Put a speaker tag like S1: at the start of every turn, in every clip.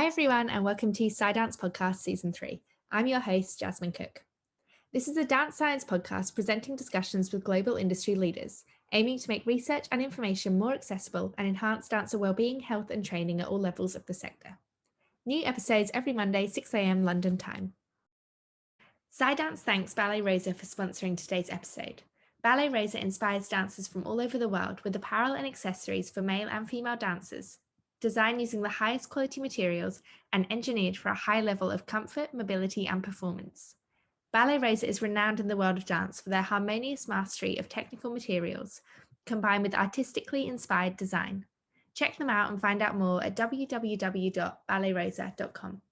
S1: Hi everyone and welcome to Dance Podcast Season 3. I'm your host, Jasmine Cook. This is a dance science podcast presenting discussions with global industry leaders, aiming to make research and information more accessible and enhance dancer wellbeing, health and training at all levels of the sector. New episodes every Monday, 6 a.m. London time. Dance thanks Ballet Rosa for sponsoring today's episode. Ballet Rosa inspires dancers from all over the world with apparel and accessories for male and female dancers, designed using the highest quality materials and engineered for a high level of comfort, mobility, and performance. Ballet Rosa is renowned in the world of dance for their harmonious mastery of technical materials, combined with artistically inspired design. Check them out and find out more at www.balletrosa.com.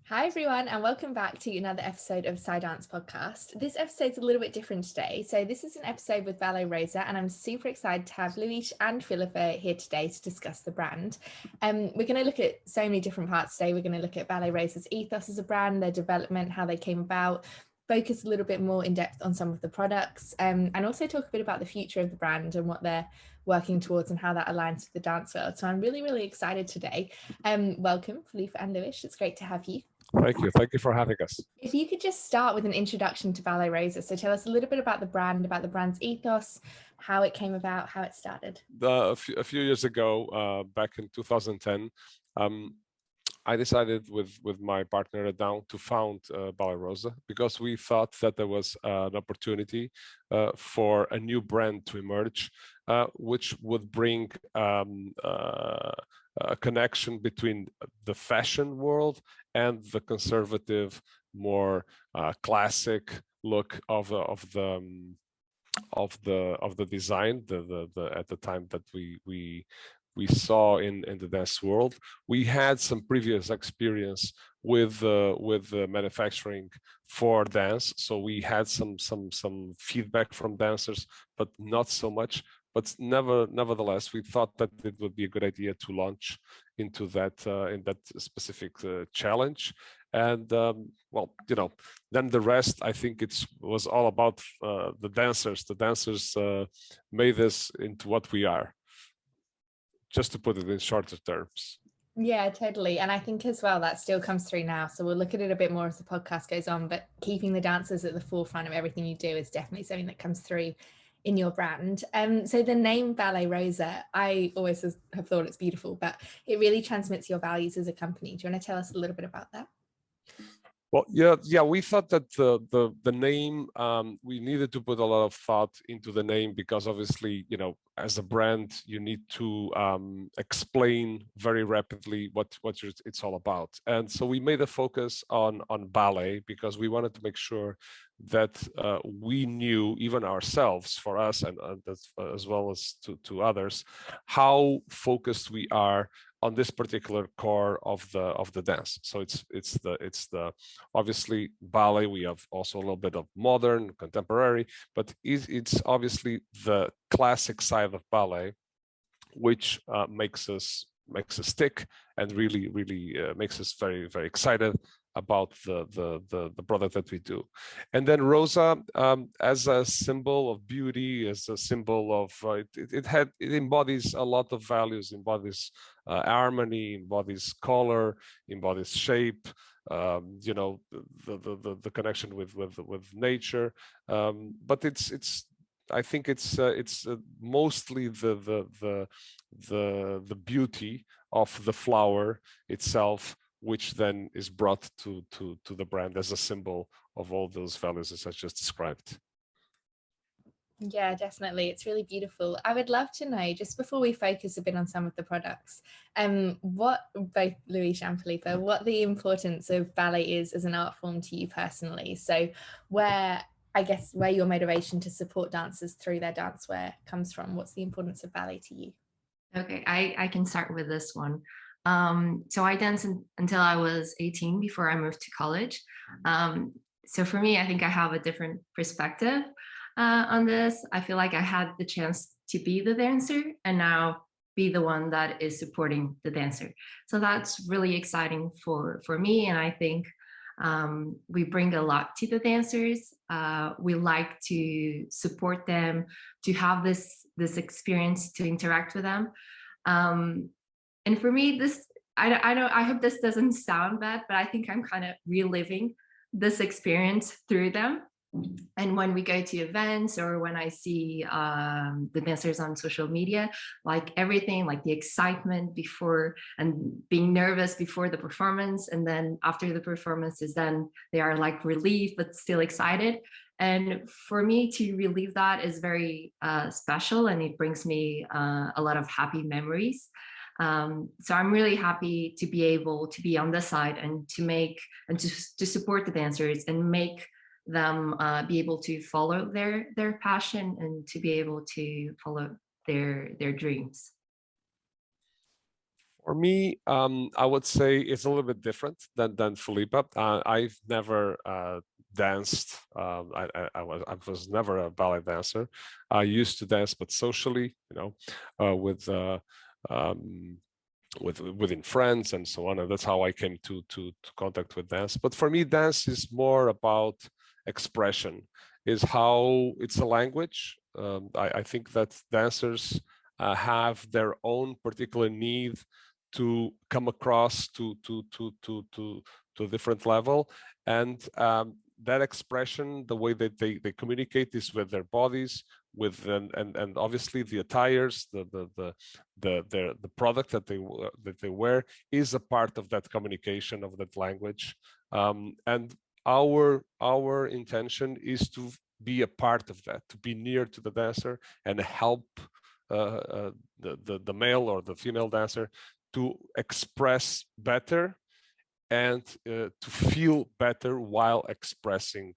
S1: Hi everyone and welcome back to another episode of Dance Podcast. This episode's a little bit different today. So this is an episode with Ballet Rosa and I'm super excited to have Luis and Filipa here today to discuss the brand. We're going to look at so many different parts today. We're going to look at Ballet Rosa's ethos as a brand, their development, how they came about, focus a little bit more in depth on some of the products, and also talk a bit about the future of the brand and what they're working towards and how that aligns with the dance world. So I'm really excited today. Welcome, Filipa and Luis. It's great to have you.
S2: Thank you. Thank you for having us.
S1: If you could just start with an introduction to Ballet Rosa. So tell us a little bit about the brand's ethos, how it came about, how it started.
S2: A few years ago, back in 2010, I decided with my partner Adam to found Ballet Rosa because we thought that there was an opportunity for a new brand to emerge, which would bring a connection between the fashion world and the conservative, more classic look of the design. At the time that we saw in the dance world, we had some previous experience with manufacturing for dance, so we had some feedback from dancers, but not so much. But nevertheless, we thought that it would be a good idea to launch into that in that specific challenge. And well, then the rest, I think it was all about the dancers. The dancers made this into what we are, just to put it in shorter terms.
S1: Yeah, totally. And I think as well, that still comes through now. So we'll look at it a bit more as the podcast goes on, but keeping the dancers at the forefront of everything you do is definitely something that comes through in your brand. So the name Ballet Rosa, I always have thought it's beautiful, but it really transmits your values as a company. Do you want to tell us a little bit about that?
S2: Well, yeah, we thought that the name, we needed to put a lot of thought into the name because obviously, as a brand, you need to explain very rapidly what it's all about. And so we made a focus on ballet because we wanted to make sure that we knew, even ourselves, for us and as well as to others, how focused we are on this particular core of the dance. So it's the obviously ballet. We have also a little bit of modern, contemporary, but it's obviously the classic side of ballet, which makes us stick and really makes us very excited about the product that we do. And then Rosa, as a symbol of beauty, as a symbol of it embodies a lot of values, embodies harmony, embodies color, embodies shape, the connection with nature, but I think it's mostly the beauty of the flower itself, which then is brought to the brand as a symbol of all those values as I just described.
S1: Yeah, definitely. It's really beautiful. I would love to know, just before we focus a bit on some of the products, what both Luis and Filipa, what the importance of ballet is as an art form to you personally. So where your motivation to support dancers through their dancewear comes from. What's the importance of ballet to you?
S3: Okay, I can start with this one. So I danced until I was 18 before I moved to college. So for me, I think I have a different perspective on this. I feel like I had the chance to be the dancer and now be the one that is supporting the dancer. So that's really exciting for me. And I think we bring a lot to the dancers. We like to support them, to have this experience, to interact with them. And for me, this I hope this doesn't sound bad, but I think I'm kind of reliving this experience through them. And when we go to events or when I see the dancers on social media, like everything, like the excitement before and being nervous before the performance, and then after the performances, then they are like relieved but still excited. And for me to relive that is very special, and it brings me a lot of happy memories. So I'm really happy to be able to be on this side and to make and to support the dancers and make them be able to follow their passion and to be able to follow their dreams.
S2: For me, I would say it's a little bit different than Filipa. I've never danced. I was never a ballet dancer. I used to dance, but socially, within friends and so on, and that's how I came to contact with dance. But for me, dance is more about expression. Is how it's a language. I think that dancers have their own particular need to come across to a different level, and that expression, the way that they communicate is with their bodies, with and obviously the attires, the product that they wear is a part of that communication, of that language, and our intention is to be a part of that, to be near to the dancer and help the male or the female dancer to express better and to feel better while expressing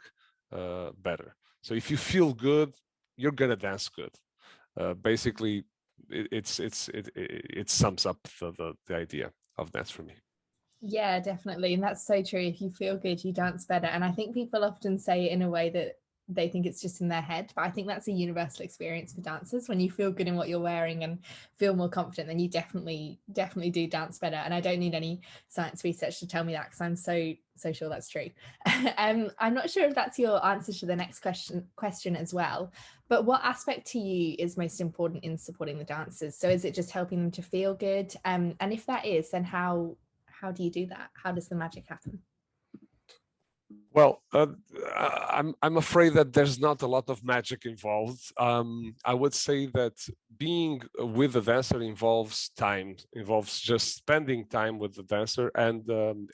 S2: better. So if you feel good, you're gonna dance good. Basically, it sums up the idea of dance for me.
S1: Yeah, definitely. And that's so true. If you feel good, you dance better. And I think people often say it in a way that they think it's just in their head, but I think that's a universal experience for dancers. When you feel good in what you're wearing and feel more confident, then you definitely do dance better. And I don't need any science research to tell me that, because I'm so sure that's true. I'm not sure if that's your answer to the next question as well, but what aspect to you is most important in supporting the dancers? So is it just helping them to feel good? And if that is, then how do you do that? How does the magic happen?
S2: Well, I'm afraid that there's not a lot of magic involved. I would say that being with the dancer involves time, involves just spending time with the dancer, and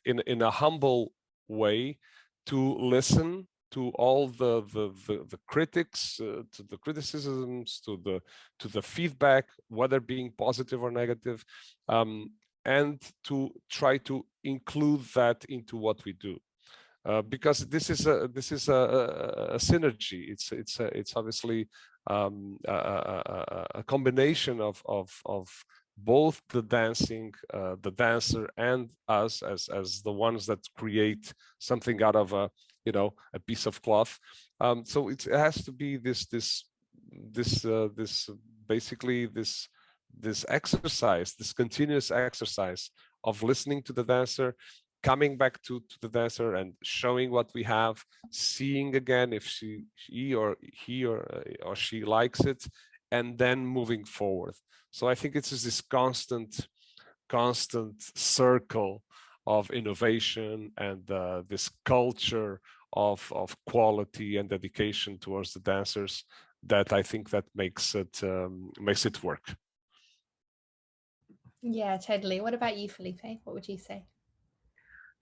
S2: in a humble way, to listen to all the critics, to the criticisms, to the feedback, whether being positive or negative, and to try to include that into what we do. Because this is a synergy. It's obviously a combination of both the dancing, the dancer, and us as the ones that create something out of a piece of cloth. So it has to be this basically this exercise, this continuous exercise of listening to the dancer, coming back to the dancer and showing what we have, seeing again if he or she likes it, and then moving forward. So I think it's just this constant circle of innovation and this culture of quality and dedication towards the dancers that I think that makes it work.
S1: Yeah, totally. What about you, Felipe? What would you say?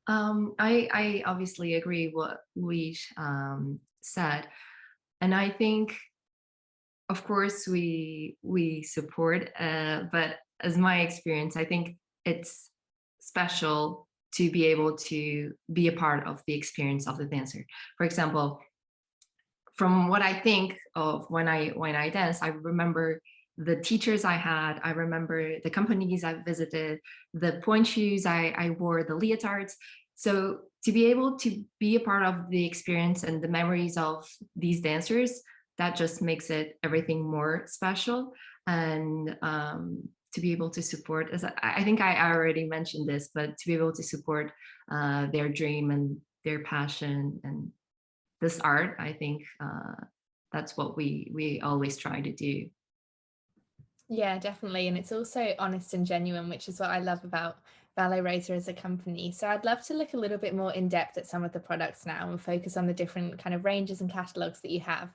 S3: I obviously agree what Luis said, and I think, of course, we support, but as my experience, I think it's special to be able to be a part of the experience of the dancer. For example, from what I think of when I dance, I remember the teachers I had, I remember the companies I visited, the pointe shoes I wore, the leotards. So to be able to be a part of the experience and the memories of these dancers, that just makes it everything more special. And to be able to support, as I think I already mentioned this, but to be able to support their dream and their passion and this art, I think that's what we always try to do.
S1: Yeah, definitely. And it's also honest and genuine, which is what I love about Ballet Rosa as a company. So I'd love to look a little bit more in depth at some of the products now and focus on the different kind of ranges and catalogs that you have.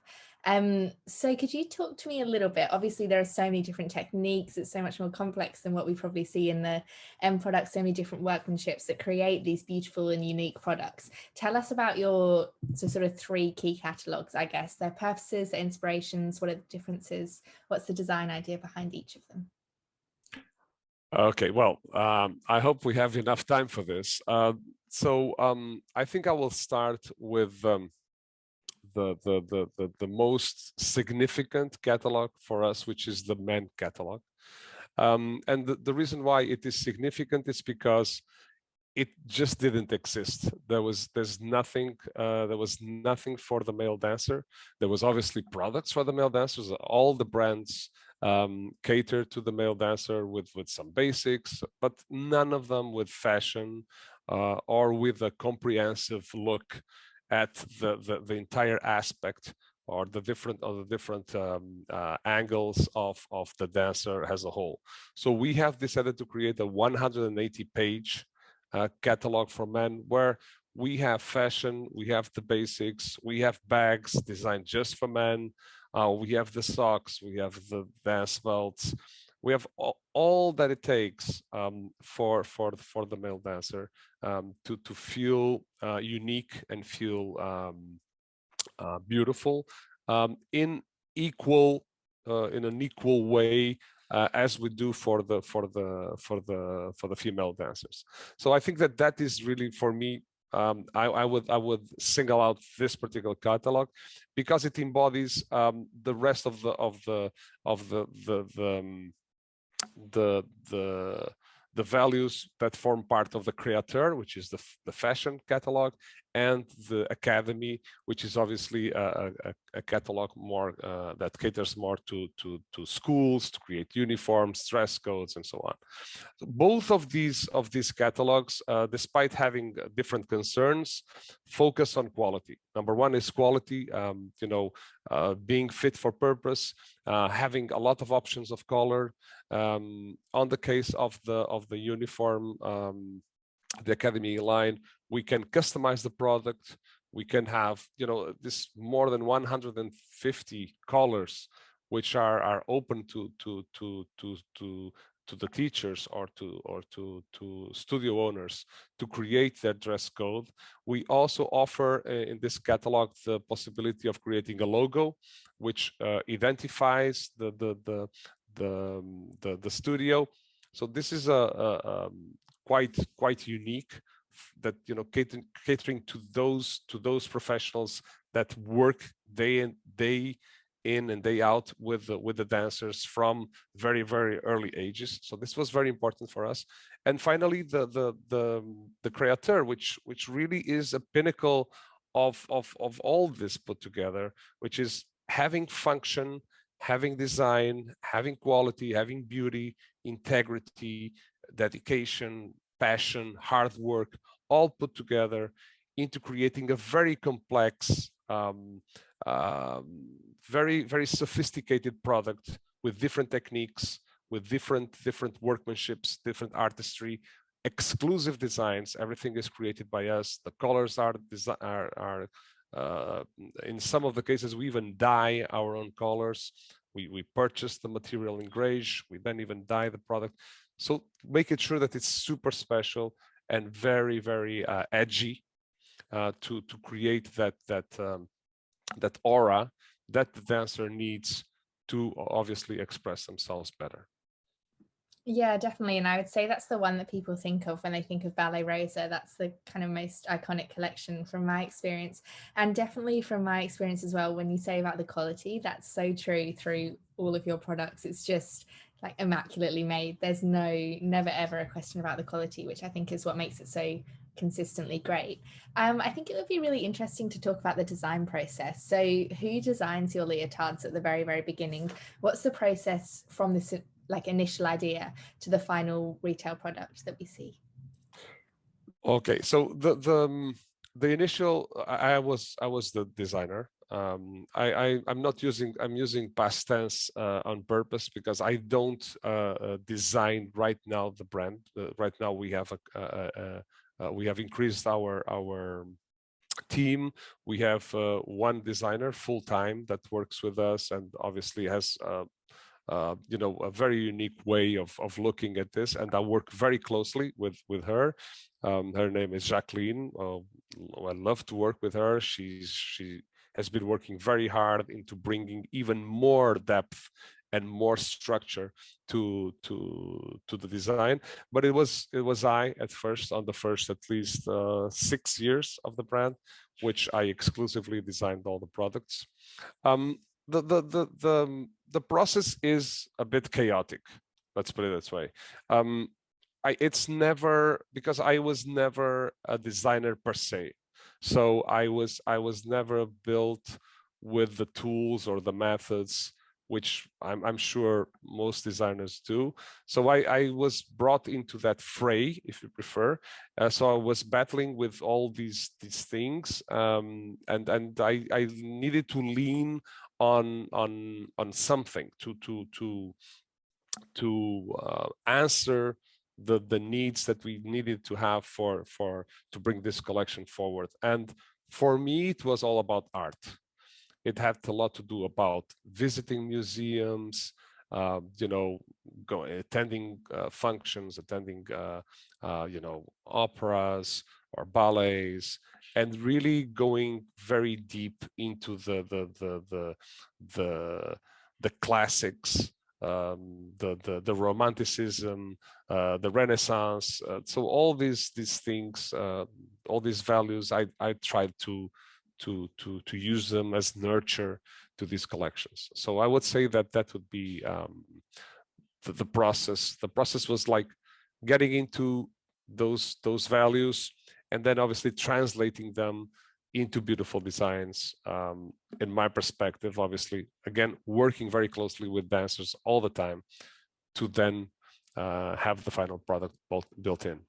S1: So could you talk to me a little bit? Obviously, there are so many different techniques. It's so much more complex than what we probably see in the end products, so many different workmanships that create these beautiful and unique products. Tell us about your sort of 3 key catalogs, I guess, their purposes, their inspirations, what are the differences? What's the design idea behind each of them?
S2: Okay, well, I hope we have enough time for this. I think I will start with the most significant catalog for us, which is the men catalog. And the reason why it is significant is because it just didn't exist. There was nothing for the male dancer. There was obviously products for the male dancers. All the brands cater to the male dancer with some basics, but none of them with fashion or with a comprehensive look at the entire aspect or the different angles of the dancer as a whole. So we have decided to create a 180-page catalog for men where we have fashion, we have the basics, we have bags designed just for men, we have the socks, we have the dance belts, we have all that it takes for the male dancer to feel unique and feel beautiful in an equal way as we do for the female dancers. So I think that is really, for me, I would single out this particular catalog because it embodies the rest of the values that form part of the Createur, which is the fashion catalog, and the Academy, which is obviously a catalog more that caters more to schools to create uniforms, dress codes, and so on. So both of these catalogs, despite having different concerns, focus on quality. Number one is quality, being fit for purpose, having a lot of options of color. On the case of the uniform, the Academy line, we can customize the product. We can have this more than 150 colors, which are open to the teachers or to studio owners to create their dress code. We also offer in this catalog the possibility of creating a logo, which identifies the studio. So this is a quite unique, that catering to those professionals that work day in and day out with the dancers from very early ages. So this was very important for us. And finally, the Createur, which really is a pinnacle of all this put together, which is having function, having design, having quality, having beauty, integrity, dedication, passion, hard work, all put together into creating a very complex, very sophisticated product with different techniques, with different workmanships, different artistry, exclusive designs. Everything is created by us. The colors are in some of the cases we even dye our own colors. We purchase the material in Grage. We then even dye the product. So make it sure that it's super special and very edgy to create that aura that the dancer needs to obviously express themselves better.
S1: Yeah, definitely. And I would say that's the one that people think of when they think of Ballet Rosa. That's the kind of most iconic collection from my experience. And definitely from my experience as well, when you say about the quality, that's so true through all of your products. It's just like immaculately made. There's never ever a question about the quality, which I think is what makes it so consistently great. I think it would be really interesting to talk about the design process. So who designs your leotards at the very beginning? What's the process from this like initial idea to the final retail product that we see?
S2: Okay, so the initial, I was the designer. I'm not using, I'm using past tense on purpose because I don't design right now the brand. Right now we have we have increased our team. We have one designer full-time that works with us and obviously has you know, a very unique way of looking at this, and I work very closely with her. Her name is Jacqueline. I love to work with her. She has been working very hard into bringing even more depth and more structure to the design. But it was I at first, on the first at least 6 years of the brand, which I exclusively designed all the products. The process is a bit chaotic, let's put it this way. It's never, because I was never a designer per se, so I was never built with the tools or the methods which I'm sure most designers do. So I was brought into that fray, if you prefer. So I was battling with all these things, and I needed to lean on something to answer the needs that we needed to have to bring this collection forward. And for me, it was all about art. It had a lot to do about visiting museums, you know, attending functions, attending you know, operas or ballets, and really going very deep into the classics, the romanticism, the Renaissance. So all these things, all these values, I tried to use them as nurture to these collections. So I would say that would be the process. The process was like getting into those values, and then obviously translating them into beautiful designs. In my perspective, obviously, again, working very closely with dancers all the time to then have the final product built in.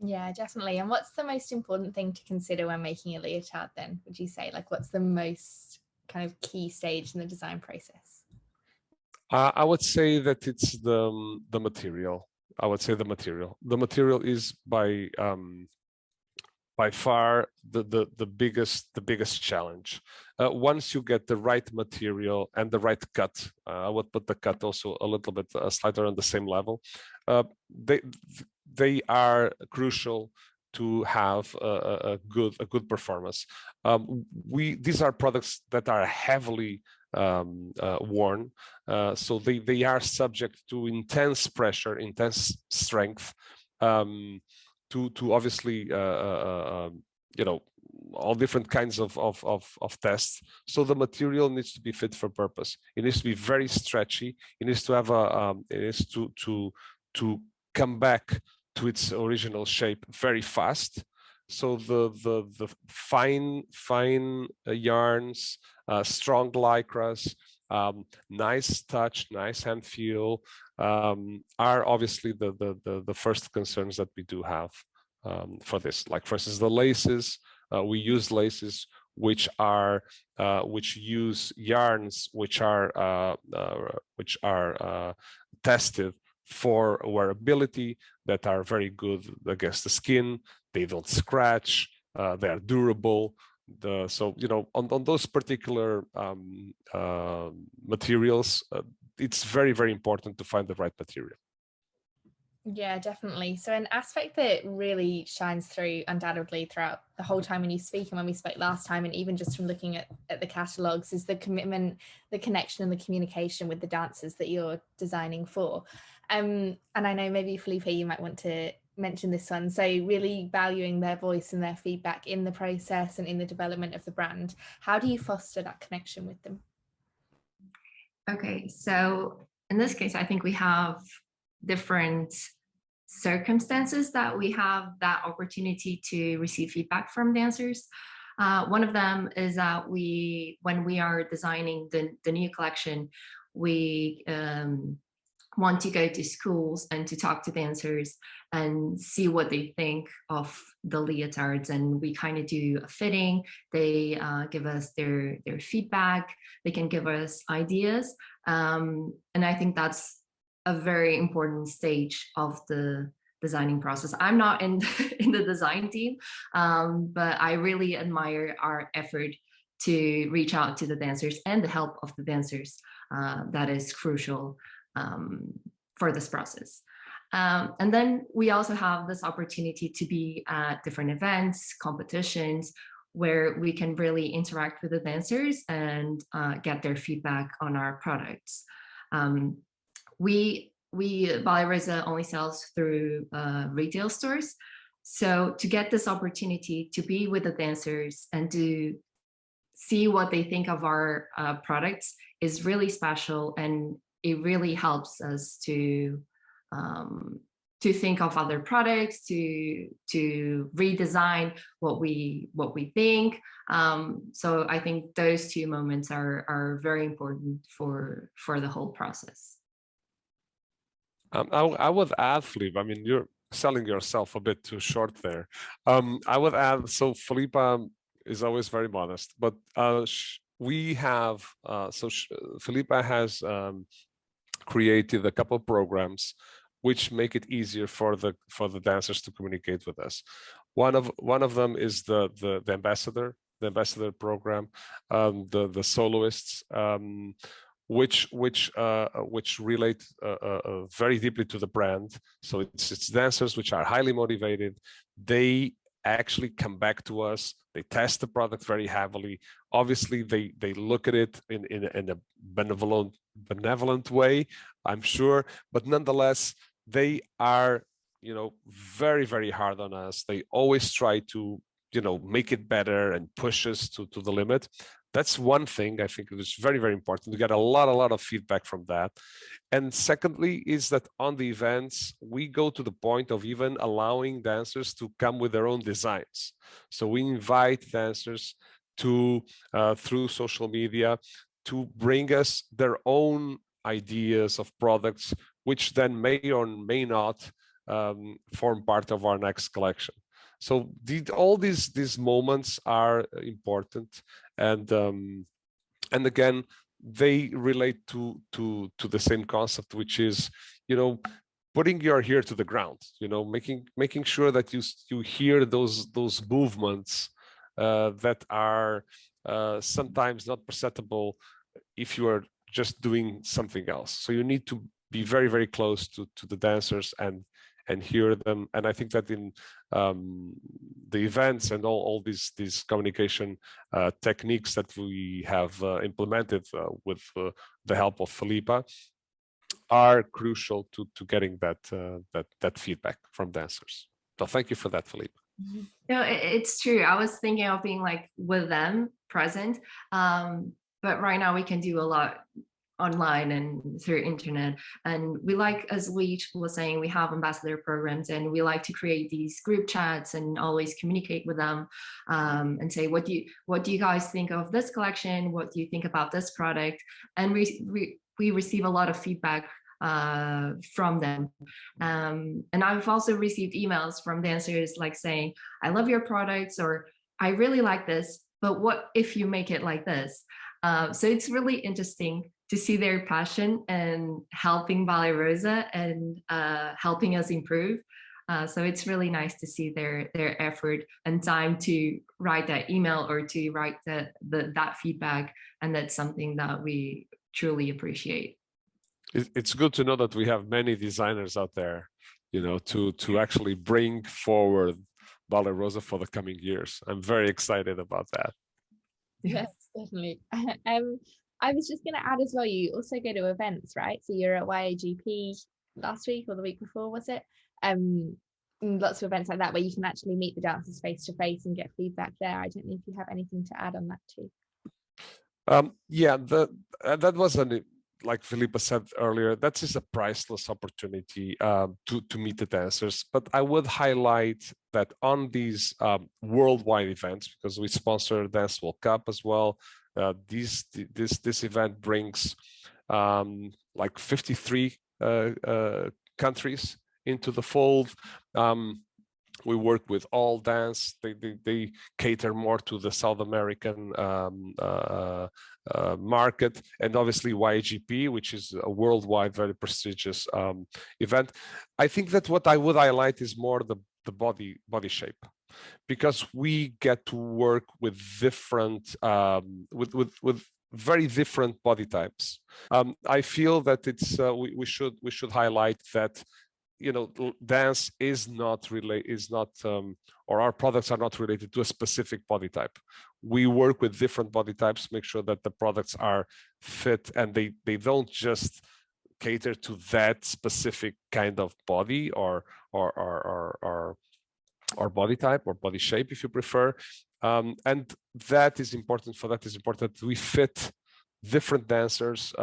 S1: Yeah, definitely. And what's the most important thing to consider when making a leotard then, would you say? Like, what's the most kind of key stage in the design process?
S2: I would say that it's the material. I would say the material. The material is by far the biggest challenge. Once you get the right material and the right cut, I would put the cut also a little bit slightly on the same level. They are crucial to have a good performance. These are products that are heavily worn, so they are subject to intense pressure, intense strength, to obviously you know, all different kinds of tests. So the material needs to be fit for purpose. It needs to be very stretchy. It needs to have it needs to come back to its original shape very fast. So the fine yarns, strong lycras, nice touch, nice hand feel, are obviously the first concerns that we do have for this. Like, for instance, the laces. We use laces which use yarns which are tested for wearability, that are very good against the skin. They don't scratch. They are durable. So, you know, on those particular materials, it's very important to find the right material.
S1: Yeah, definitely. So an aspect that really shines through undoubtedly throughout the whole time when you speak, and when we spoke last time, and even just from looking at the catalogues, is the commitment, the connection and the communication with the dancers that you're designing for. And I know maybe Filipa, you might want to mention this one. So really valuing their voice and their feedback in the process and in the development of the brand. How do you foster that connection with them?
S3: Okay, so in this case, I think we have different circumstances that we have that opportunity to receive feedback from dancers. One of them is that when we are designing the new collection, we want to go to schools and to talk to dancers and see what they think of the leotards. And we kind of do a fitting. They give us their feedback. They can give us ideas. And I think that's a very important stage of the designing process. I'm not in the design team, but I really admire our effort to reach out to the dancers and the help of the dancers. That is crucial for this process. And then we also have this opportunity to be at different events, competitions, where we can really interact with the dancers and get their feedback on our products. Ballet Rosa only sells through retail stores. So to get this opportunity to be with the dancers and to see what they think of our products is really special, and it really helps us to think of other products, to redesign what we think. So I think those two moments are very important for the whole process.
S2: I would add, Filipa, I mean, you're selling yourself a bit too short there. I would add, so Filipa is always very modest, but we have, Filipa has created a couple of programs which make it easier for the dancers to communicate with us. One of them is the ambassador program, the soloists, which relate very deeply to the brand. So it's dancers which are highly motivated. They actually come back to us. They test the product very heavily. Obviously, they look at it in a benevolent way, I'm sure, but nonetheless, they are, very, very hard on us. They always try to, make it better and push us to the limit. That's one thing I think is very, very important to get a lot of feedback from that. And secondly, is that on the events, we go to the point of even allowing dancers to come with their own designs. So we invite dancers to, through social media, to bring us their own ideas of products, which then may or may not form part of our next collection. So all these moments are important, and again, they relate to the same concept, which is, putting your ear to the ground, making sure that you hear those movements that are sometimes not perceptible if you are just doing something else. So you need to be very, very close to the dancers and hear them. And I think that in the events and all these communication techniques that we have implemented with the help of Filipa are crucial to getting that feedback from dancers. So thank you for that, Filipa.
S3: No, it's true. I was thinking of being like with them present, but right now we can do a lot online and through internet. And we like, as Lee was saying, we have ambassador programs, and we like to create these group chats and always communicate with them and say, what do you guys think of this collection? What do you think about this product? And we receive a lot of feedback from them. And I've also received emails from dancers like saying, I love your products, or I really like this, but what if you make it like this? So it's really interesting to see their passion and helping Ballet Rosa and helping us improve. So it's really nice to see their effort and time to write that email or to write that feedback. And that's something that we truly appreciate.
S2: It's good to know that we have many designers out there, to actually bring forward Ballet Rosa for the coming years. I'm very excited about that.
S1: Yes, definitely. I was just going to add as well, you also go to events, right? So you're at YAGP last week or the week before, was it? Lots of events like that where you can actually meet the dancers face to face and get feedback there. I don't know if you have anything to add on that too.
S2: Yeah, that was like Filipa said earlier, that is a priceless opportunity to meet the dancers. But I would highlight that on these worldwide events, because we sponsor Dance World Cup as well, this event brings like 53 countries into the fold. We work with all dance. They cater more to the South American market, and obviously YGP, which is a worldwide, very prestigious event. I think that what I would highlight is more the body shape, because we get to work with different with very different body types. I feel that it's we should highlight that, you know, dance is not or our products are not related to a specific body type. We work with different body types, make sure that the products are fit, and they don't just cater to that specific kind of body or body type or body shape, if you prefer. And that is important. For that is important that we fit different dancers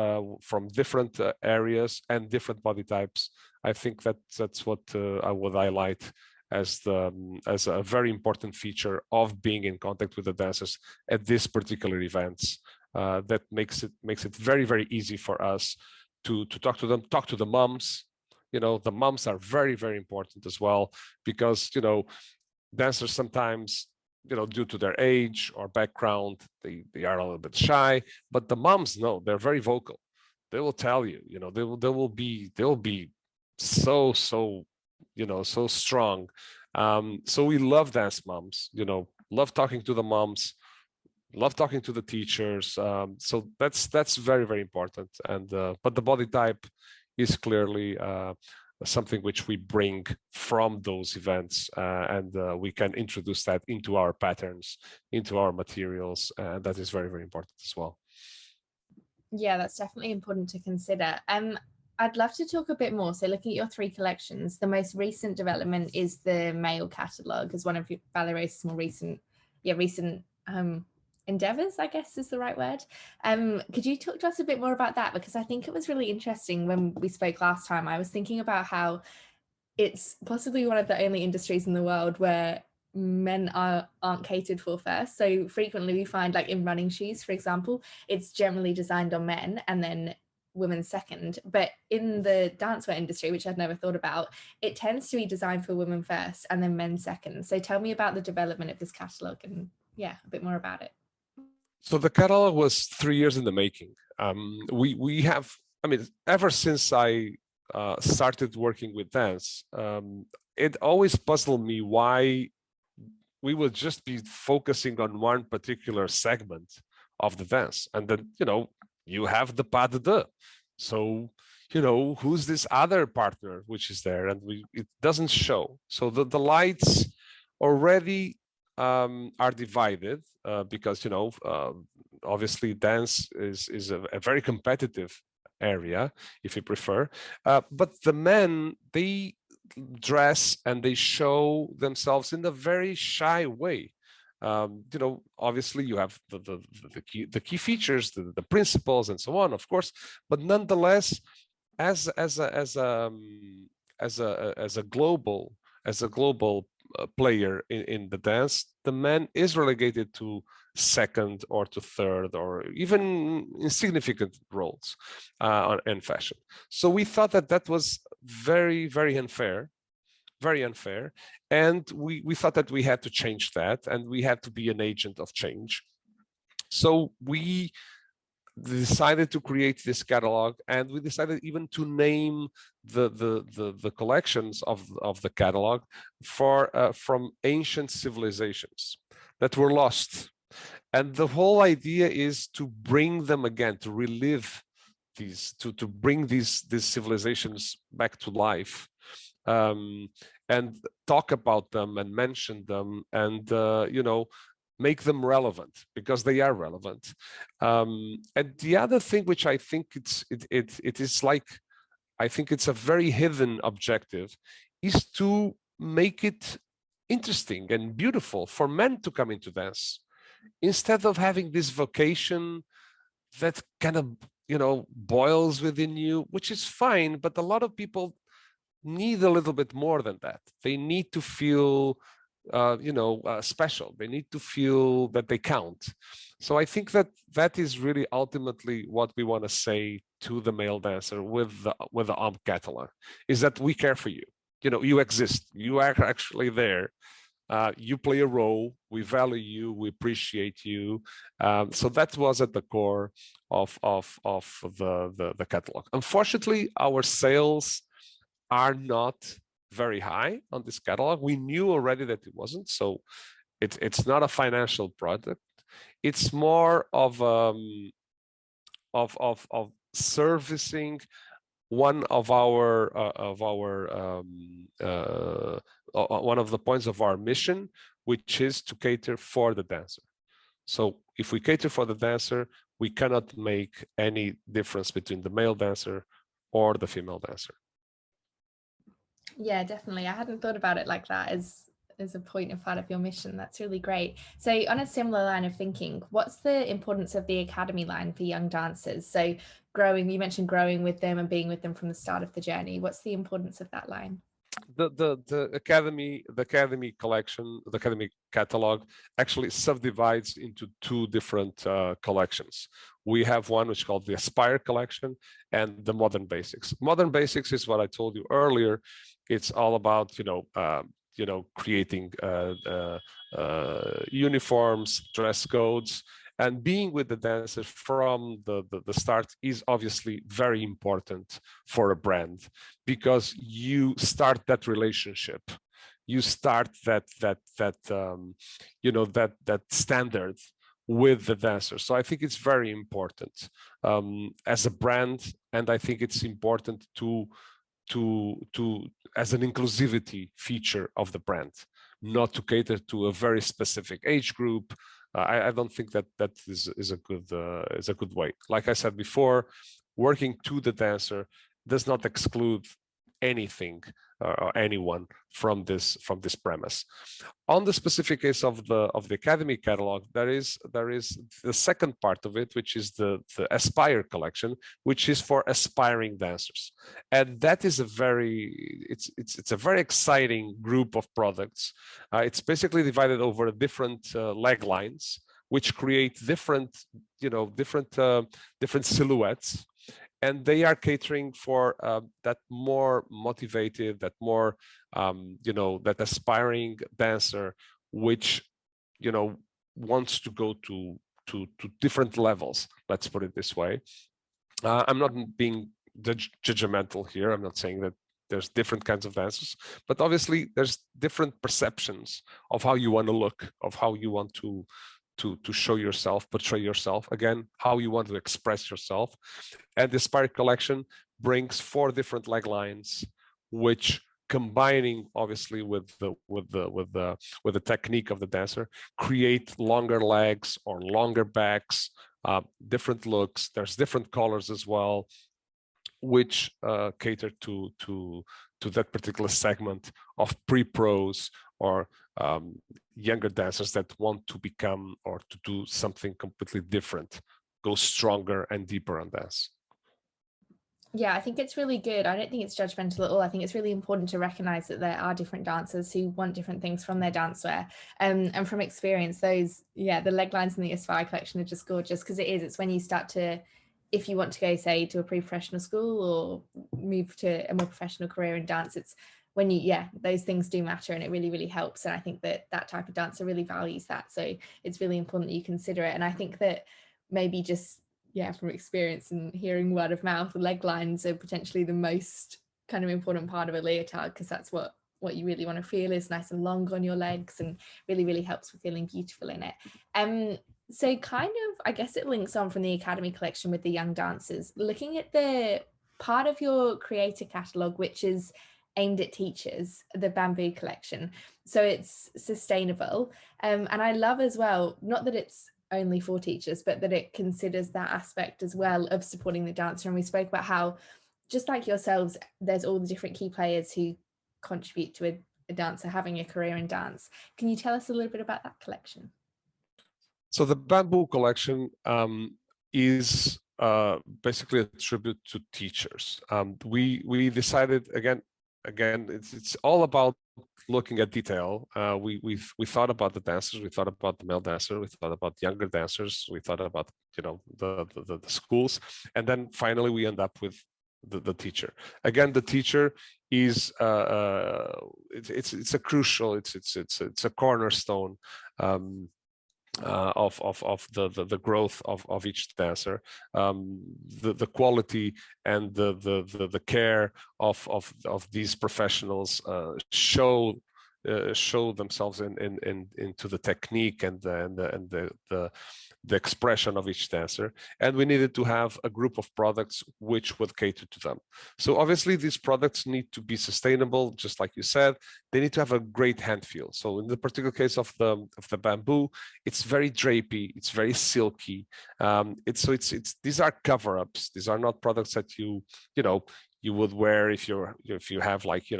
S2: from different areas and different body types. I think that's what I would highlight as a very important feature of being in contact with the dancers at this particular events. That makes it very, very easy for us to talk to them, talk to the moms. You know, the moms are very, very important as well, because, you know, dancers sometimes, you know, due to their age or background, they are a little bit shy, but the moms, no, they're very vocal. They will tell you, you know, they will be so, you know, so strong. So we love dance moms, you know, love talking to the moms, love talking to the teachers. So that's very, very important. And but the body type is clearly something which we bring from those events, and we can introduce that into our patterns, into our materials, and that is very, very important as well.
S1: Yeah, that's definitely important to consider. I'd love to talk a bit more. So looking at your 3 collections, the most recent development is the male catalogue, as one of Ballet Rosa's more recent endeavors, I guess is the right word. Could you talk to us a bit more about that? Because I think it was really interesting when we spoke last time. I was thinking about how it's possibly one of the only industries in the world where men aren't catered for first. So frequently we find, like in running shoes, for example, it's generally designed on men and then women second. But in the dancewear industry, which I'd never thought about, it tends to be designed for women first and then men second. So tell me about the development of this catalogue and a bit more about it.
S2: So the catalog was 3 years in the making. We have, I mean, ever since I started working with dance, it always puzzled me why we would just be focusing on one particular segment of the dance. And then, you know, you have the pas de deux. So, you know, who's this other partner which is there? And it doesn't show. So the lights already are divided because, you know, obviously dance is a very competitive area, if you prefer. But the men, they dress and they show themselves in a very shy way. You know, obviously you have the key features, the principles, and so on, of course. But nonetheless, as a global player in the dance, the man is relegated to second or to third or even insignificant roles in fashion. So we thought that was very, very unfair, and we thought that we had to change that, and we had to be an agent of change. So we decided to create this catalog, and we decided even to name the collections of the catalog from ancient civilizations that were lost. And the whole idea is to bring them again, to relive these, to bring these civilizations back to life, and talk about them and mention them, and you know, make them relevant, because they are relevant. And the other thing, which I think it is like, I think it's a very hidden objective, is to make it interesting and beautiful for men to come into dance, instead of having this vocation that kind of, you know, boils within you, which is fine, but a lot of people need a little bit more than that. They need to feel you know, special. They need to feel that they count. So I think that is really ultimately what we want to say to the male dancer with the catalog is that we care for you. You know, you exist. You are actually there. You play a role. We value you. We appreciate you. So that was at the core of the catalog. Unfortunately, our sales are not very high on this catalog. We knew already that it wasn't. So it's not a financial product. It's more of servicing one of one of the points of our mission, which is to cater for the dancer. So if we cater for the dancer, we cannot make any difference between the male dancer or the female dancer.
S1: Yeah, definitely. I hadn't thought about it like that as a point of part of your mission. That's really great. So on a similar line of thinking, what's the importance of the academy line for young dancers? So growing, you mentioned growing with them and being with them from the start of the journey. What's the importance of that line?
S2: The academy collection, the academy catalog actually subdivides into two different collections. We have one which is called the Aspire collection and the Modern Basics. Modern Basics is what I told you earlier. It's all about creating uniforms, dress codes, and being with the dancers from the start is obviously very important for a brand, because you start that relationship, you start that standard with the dancer. So I think it's very important as a brand, and I think it's important to as an inclusivity feature of the brand, not to cater to a very specific age group. I don't think that is a good way. Like I said before, working to the dancer does not exclude anything or anyone from this premise. On the specific case of the academy catalog, there is the second part of it, which is the Aspire collection, which is for aspiring dancers, and that is it's a very exciting group of products. It's basically divided over different leg lines, which create different silhouettes. And they are catering for that more motivated, that more, that aspiring dancer, which, wants to go to different levels. Let's put it this way. I'm not being judgmental here. I'm not saying that there's different kinds of dancers, but obviously there's different perceptions of how you want to look, of how you want to show yourself, portray yourself, again, how you want to express yourself. And the Aspire collection brings 4 different leg lines, which, combining obviously with the technique of the dancer, create longer legs or longer backs, different looks. There's different colors as well, which cater to that particular segment of pre-pros or younger dancers that want to become or to do something completely different, go stronger and deeper on dance.
S1: Yeah, I think it's really good. I don't think it's judgmental at all. I think it's really important to recognize that there are different dancers who want different things from their dancewear. And from experience, the leg lines in the Aspire collection are just gorgeous, because it's when you start to, if you want to go, say, to a pre-professional school or move to a more professional career in dance, it's when those things do matter, and it really, really helps. And I think that type of dancer really values that. So it's really important that you consider it. And I think that maybe just, from experience and hearing word of mouth, leg lines are potentially the most kind of important part of a leotard, because that's what you really want to feel is nice and long on your legs, and really, really helps with feeling beautiful in it. So kind of, I guess it links on from the Academy collection with the young dancers, looking at the part of your creator catalogue, which is aimed at teachers, the Bamboo collection. So it's sustainable. And I love as well, not that it's only for teachers, but that it considers that aspect as well of supporting the dancer. And we spoke about how, just like yourselves, there's all the different key players who contribute to a dancer having a career in dance. Can you tell us a little bit about that collection? So
S2: the Bamboo collection is basically a tribute to teachers. We decided, again, it's all about looking at detail, we thought about the dancers, we thought about the male dancer, we thought about younger dancers, we thought about the schools, and then finally we end up with the teacher. Again, the teacher is it's a crucial, it's a cornerstone of the growth of each dancer. The quality and the care of these professionals show themselves into the technique and the expression of each dancer, and we needed to have a group of products which would cater to them. So obviously these products need to be sustainable, just like you said. They need to have a great hand feel. So in the particular case of the bamboo, it's very drapey, it's very silky. It's these are cover-ups. These are not products that you would wear if you have like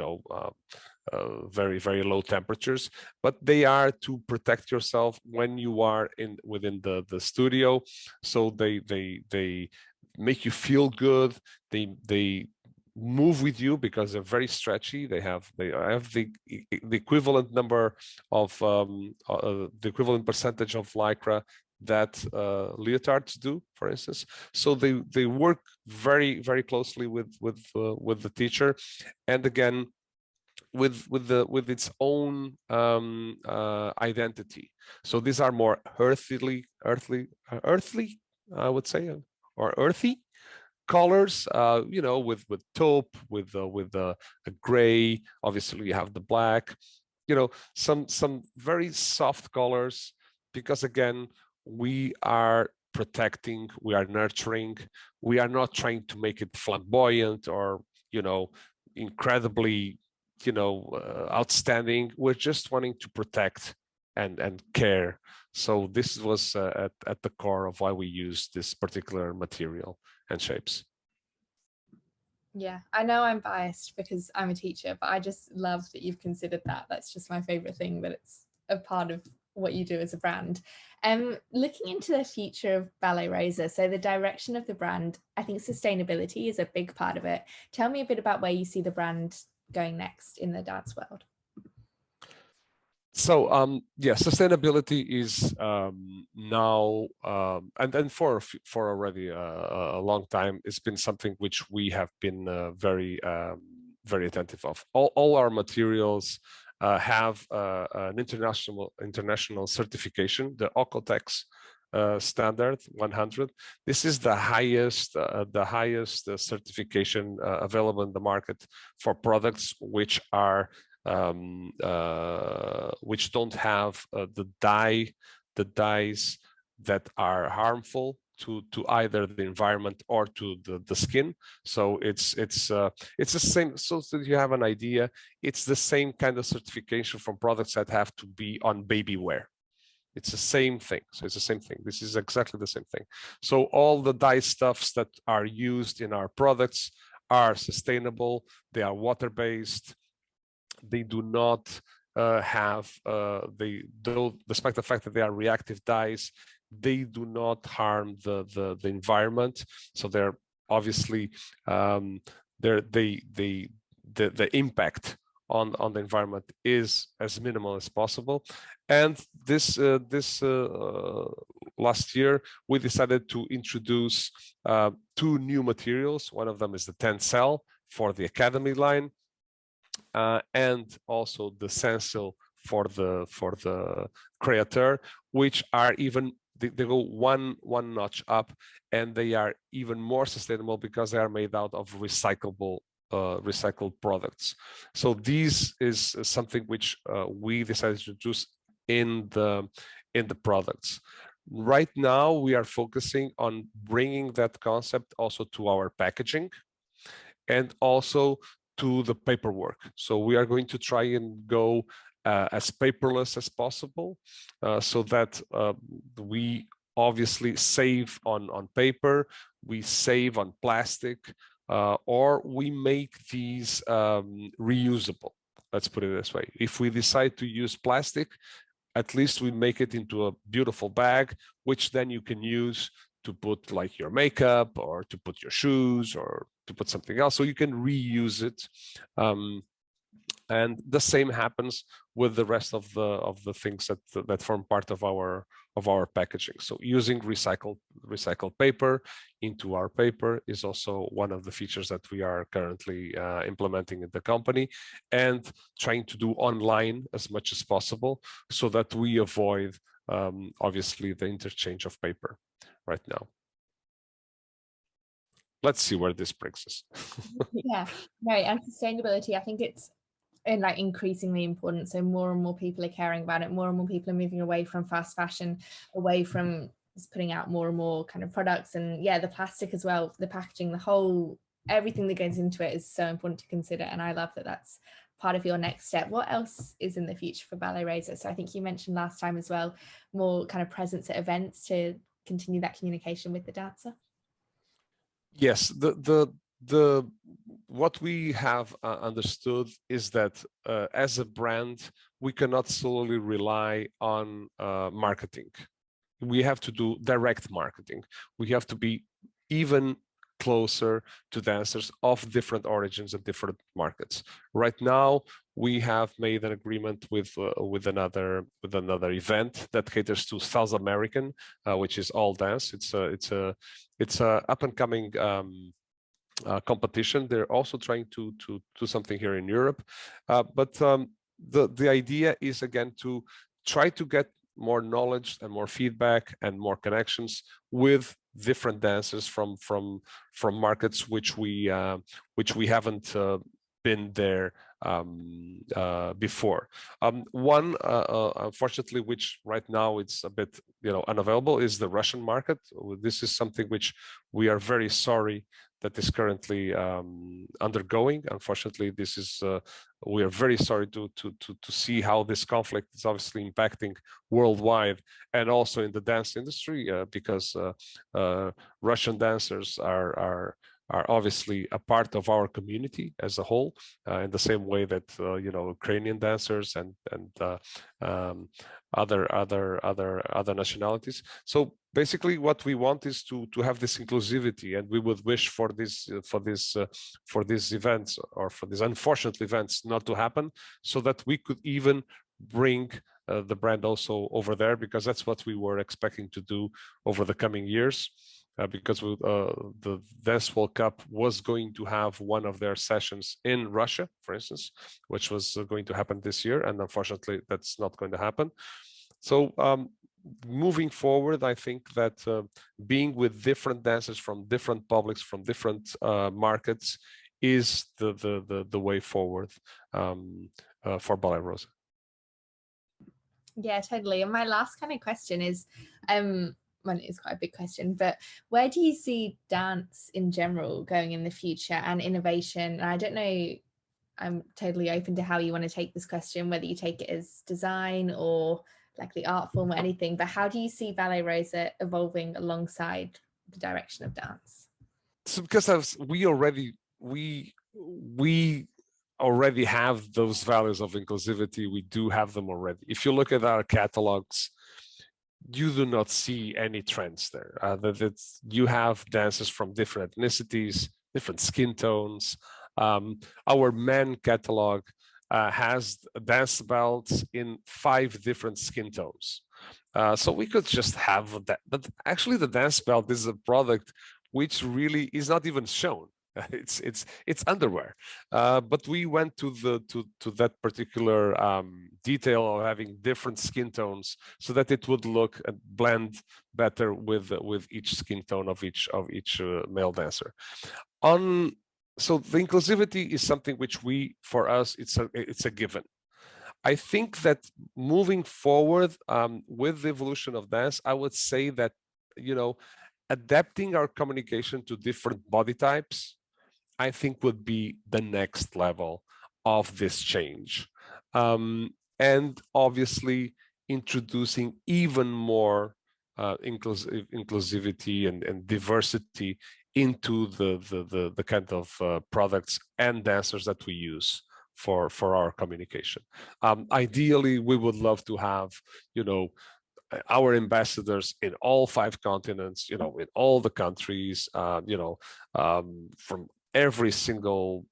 S2: very, very low temperatures, but they are to protect yourself when you are within the studio. So they make you feel good. They move with you because they're very stretchy. They have the equivalent number of the equivalent percentage of lycra that leotards do, for instance. So they work very, very closely with the teacher, and again with its own identity. So these are more earthly, I would say, or earthy colors, with taupe, with a gray. Obviously, you have the black. Some very soft colors, because again, we are protecting, we are nurturing. We are not trying to make it flamboyant or incredibly outstanding. We're just wanting to protect and care. So this was at the core of why we use this particular material and shapes.
S1: Yeah, I know I'm biased because I'm a teacher, but I just love that you've considered that. That's just my favorite thing, that it's a part of what you do as a brand. Looking into the future of Ballet Rosa, so the direction of the brand, I think sustainability is a big part of it. Tell me a bit about where you see the brand going next in the dance world.
S2: So yeah, sustainability is now and for already a long time, it's been something which we have been very attentive of. All our materials have an international certification, the Ocotex standard 100. This is the highest certification available in the market for products which are which don't have the dyes that are harmful to either the environment or to the skin. So it's the same. So that you have an idea, it's the same kind of certification from products that have to be on baby wear. It's the same thing. So it's the same thing. This is exactly the same thing. So all the dye stuffs that are used in our products are sustainable. They are water-based. They do not have, despite the fact that they are reactive dyes, they do not harm the environment. So they're obviously, the impact on the environment is as minimal as possible. And this last year, we decided to introduce 2 new materials. One of them is the Tencel for the Academy line, and also the Sensil for the Creator, which are even they go one notch up, and they are even more sustainable because they are made out of recycled products. So this is something which we decided to introduce in the products. Right now, we are focusing on bringing that concept also to our packaging and also to the paperwork. So we are going to try and go as paperless as possible, so that we obviously save on paper, we save on plastic, or we make these reusable. Let's put it this way. If we decide to use plastic, at least we make it into a beautiful bag, which then you can use to put like your makeup, or to put your shoes, or to put something else. So you can reuse it. And the same happens with the rest of the things that form part of our packaging. So using recycled paper into our paper is also one of the features that we are currently implementing in the company, and trying to do online as much as possible so that we avoid obviously the interchange of paper right now. Let's see where this brings us.
S1: Yeah, right. And sustainability, I think it's like increasingly important. So more and more people are caring about it. More and more people are moving away from fast fashion, away from just putting out more and more kind of products. And yeah, the plastic as well, the packaging, the whole, everything that goes into it is so important to consider. And I love that that's part of your next step. What else is in the future for Ballet Rosa? So I think you mentioned last time as well, more kind of presence at events to continue that communication with the dancer.
S2: Yes, what we have understood is that as a brand, we cannot solely rely on marketing. We have to do direct marketing. We have to be even closer to dancers of different origins and different markets. Right now, we have made an agreement with another event that caters to South American, which is all dance. It's a up and coming competition. They're also trying to do something here in Europe, but the idea is again to try to get more knowledge and more feedback and more connections with different dancers from markets which we haven't been there before. One, unfortunately, which right now it's a bit unavailable, is the Russian market. This is something which we are very sorry that is currently undergoing. Unfortunately, this is we are very sorry to see how this conflict is obviously impacting worldwide and also in the dance industry, because Russian dancers are obviously a part of our community as a whole, in the same way that Ukrainian dancers and other nationalities. So basically, what we want is to have this inclusivity, and we would wish for these events, or for these unfortunate events, not to happen, so that we could even bring the brand also over there, because that's what we were expecting to do over the coming years. Because the Dance World Cup was going to have one of their sessions in Russia, for instance, which was going to happen this year, and unfortunately that's not going to happen. So moving forward, I think that being with different dancers from different publics, from different markets, is the way forward for Ballet Rosa.
S1: Yeah, totally. And my last kind of question is, well, it's quite a big question, but where do you see dance in general going in the future, and innovation? And I don't know, I'm totally open to how you want to take this question, whether you take it as design or like the art form or anything, but how do you see Ballet Rosa evolving alongside the direction of dance?
S2: So because we already have those values of inclusivity, we do have them already. If you look at our catalogs, you do not see any trends there. You have dancers from different ethnicities, different skin tones. Our men catalog has dance belts in 5 different skin tones. So we could just have that. But actually, the dance belt is a product which really is not even shown. It's underwear, but we went to that particular detail of having different skin tones so that it would look and blend better with each skin tone of each male dancer. So the inclusivity is something which for us it's a given. I think that moving forward with the evolution of dance, I would say that adapting our communication to different body types, I think, would be the next level of this change. And obviously introducing even more inclusivity and diversity into the kind of products and dancers that we use for our communication. Ideally, we would love to have, our ambassadors in all 5 continents, in all the countries, from every single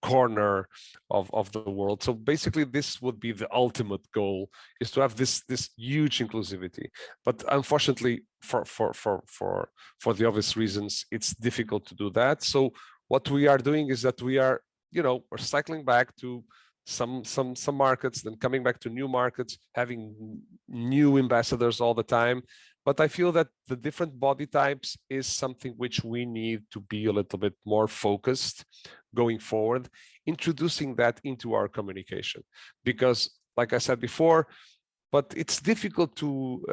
S2: corner of the world. So basically, this would be the ultimate goal, is to have this huge inclusivity. But unfortunately, for the obvious reasons, it's difficult to do that. So what we are doing is that we're cycling back to some markets, then coming back to new markets, having new ambassadors all the time. But I feel that the different body types is something which we need to be a little bit more focused going forward, introducing that into our communication. Because, like I said before, but it's difficult to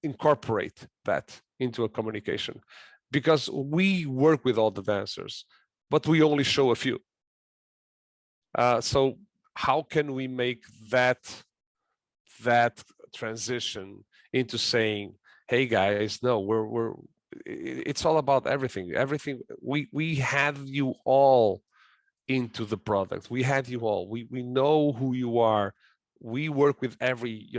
S2: incorporate that into a communication, because we work with all the dancers, but we only show a few. So how can we make that transition into saying, hey guys, no, it's all about everything. We have you all into the product. We had you all. We know who you are. We work with every,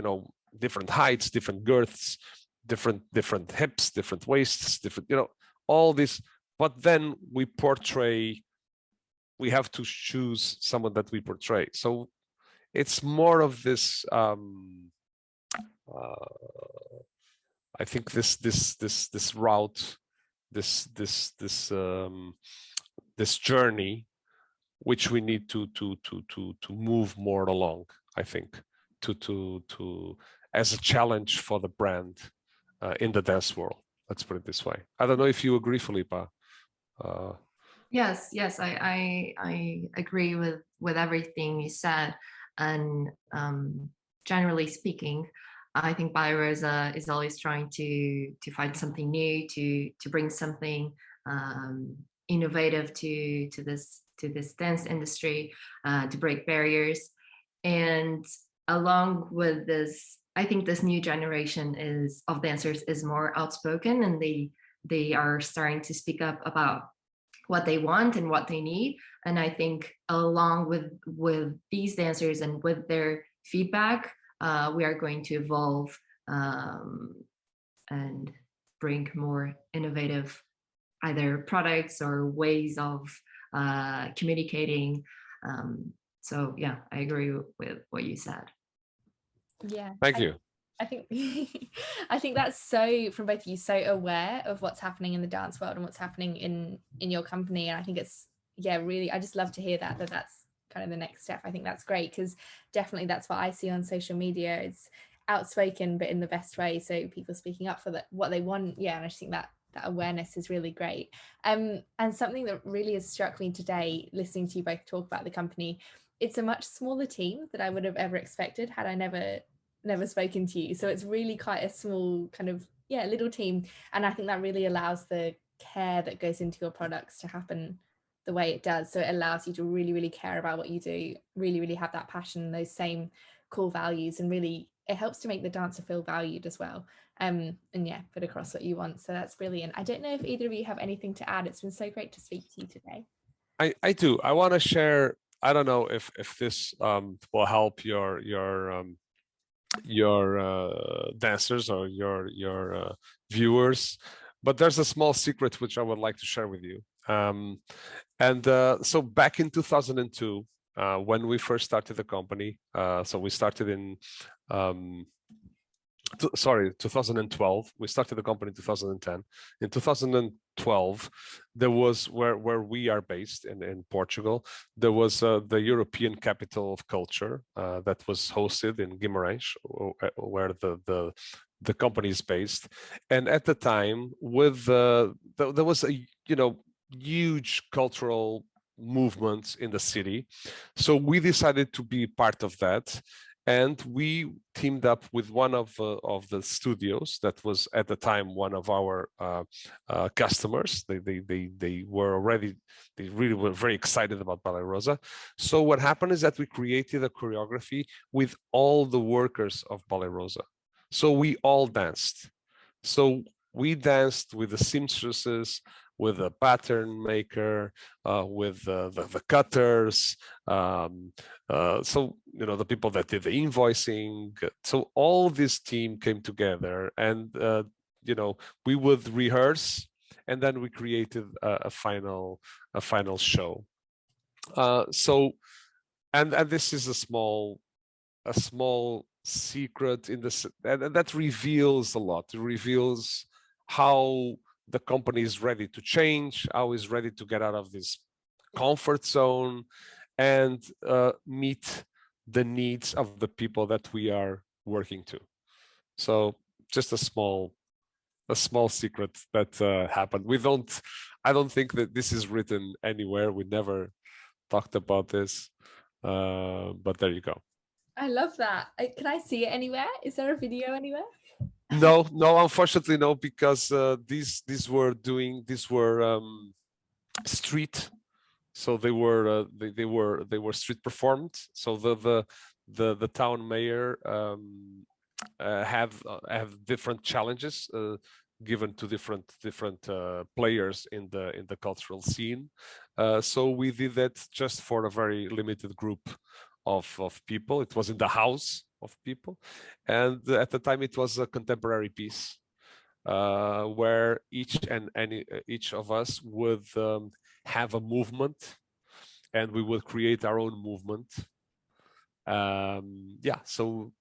S2: different heights, different girths, different hips, different waists, different, all this. But then we have to choose someone that we portray. So it's more of this. I think this route, this journey, which we need to move more along. I think to as a challenge for the brand in the dance world. Let's put it this way. I don't know if you agree, Filipa.
S3: Yes, I agree with everything you said, and generally speaking, I think Ballet Rosa is always trying to find something new, to bring something innovative to this dance industry, to break barriers. And along with this, I think this new generation of dancers is more outspoken, and they are starting to speak up about what they want and what they need. And I think along with these dancers and with their feedback, we are going to evolve and bring more innovative either products or ways of communicating. So yeah, I agree with what you said.
S1: Yeah.
S2: Thank you.
S1: I think I think that's so, from both of you, so aware of what's happening in the dance world and what's happening in your company. And I think it's, really, I just love to hear that that's kind of the next step. I think that's great, because definitely that's what I see on social media. It's outspoken, but in the best way. So people speaking up for what they want. Yeah. And I just think that awareness is really great. And something that really has struck me today, listening to you both talk about the company, it's a much smaller team than I would have ever expected had I never spoken to you. So it's really quite a small kind of, little team. And I think that really allows the care that goes into your products to happen the way it does. So it allows you to really, really care about what you do, really, really have that passion, those same core values, and really it helps to make the dancer feel valued as well. And put across what you want. So that's brilliant. I don't know if either of you have anything to add. It's been so great to speak to you today.
S2: I do. I want to share, I don't know if this will help your dancers or your viewers, but there's a small secret which I would like to share with you. So back in 2002, when we first started the company, so we started in 2012. We started the company in 2010. In 2012, there was where we are based in Portugal. There was the European Capital of Culture that was hosted in Guimaraes, where the company is based. And at the time, there was a huge cultural movement in the city, so we decided to be part of that. And we teamed up with one of the studios that was at the time one of our customers. They really were very excited about Ballet Rosa. So what happened is that we created a choreography with all the workers of Ballet Rosa. So we all danced. So we danced with the seamstresses, with the pattern maker, with the cutters, so the people that did the invoicing. So all this team came together, and we would rehearse, and then we created a final show. So, and this is a small secret in this, and that reveals a lot. It reveals how the company is ready to change, how is ready to get out of this comfort zone and meet the needs of the people that we are working to. So just a small secret that happened. I don't think that this is written anywhere. We never talked about this, but there you go.
S1: I love that. Can I see it anywhere? Is there a video anywhere?
S2: No, unfortunately no, because these were street, so they were street performed. So the town mayor have different challenges given to different players in the cultural scene. So we did that just for a very limited group of people. It was in the house of people, and at the time it was a contemporary piece where each of us would have a movement, and we would create our own movement. Yeah, so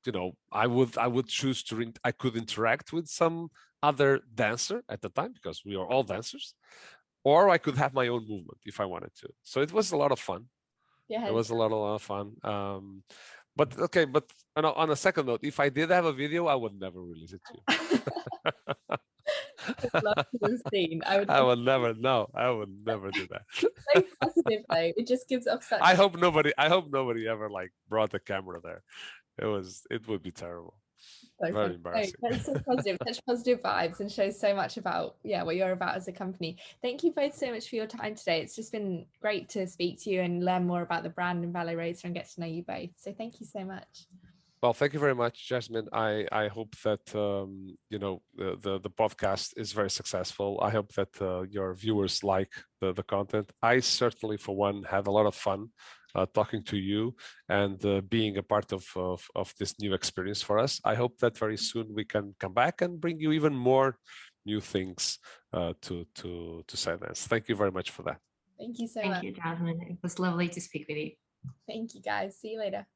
S2: I would choose to I could interact with some other dancer at the time, because we are all dancers, or I could have my own movement if I wanted to. So it was a lot of fun.
S1: Yeah,
S2: it was a lot of fun. But okay, but on a second note, if I did have a video, I would never release it to you.
S1: I'd love to have seen. I would
S2: never. No, I would never do that.
S1: So positive though. It just gives off such.
S2: I hope nobody ever like brought the camera there. It would be terrible.
S1: So
S2: very embarrassing.
S1: That's so positive, such positive vibes, and shows so much about what you're about as a company. Thank you both so much for your time today. It's just been great to speak to you and learn more about the brand and Ballet Rosa and get to know you both. So thank you so much.
S2: Well, thank you very much, Jasmine. I hope that the podcast is very successful. I hope that your viewers like the content. I certainly, for one, had a lot of fun talking to you and being a part of this new experience for us. I hope that very soon we can come back and bring you even more new things to Silence. Thank you very much for that.
S1: Thank you so much.
S3: Thank you, Jasmine. It was lovely to speak with you.
S1: Thank you, guys. See you later.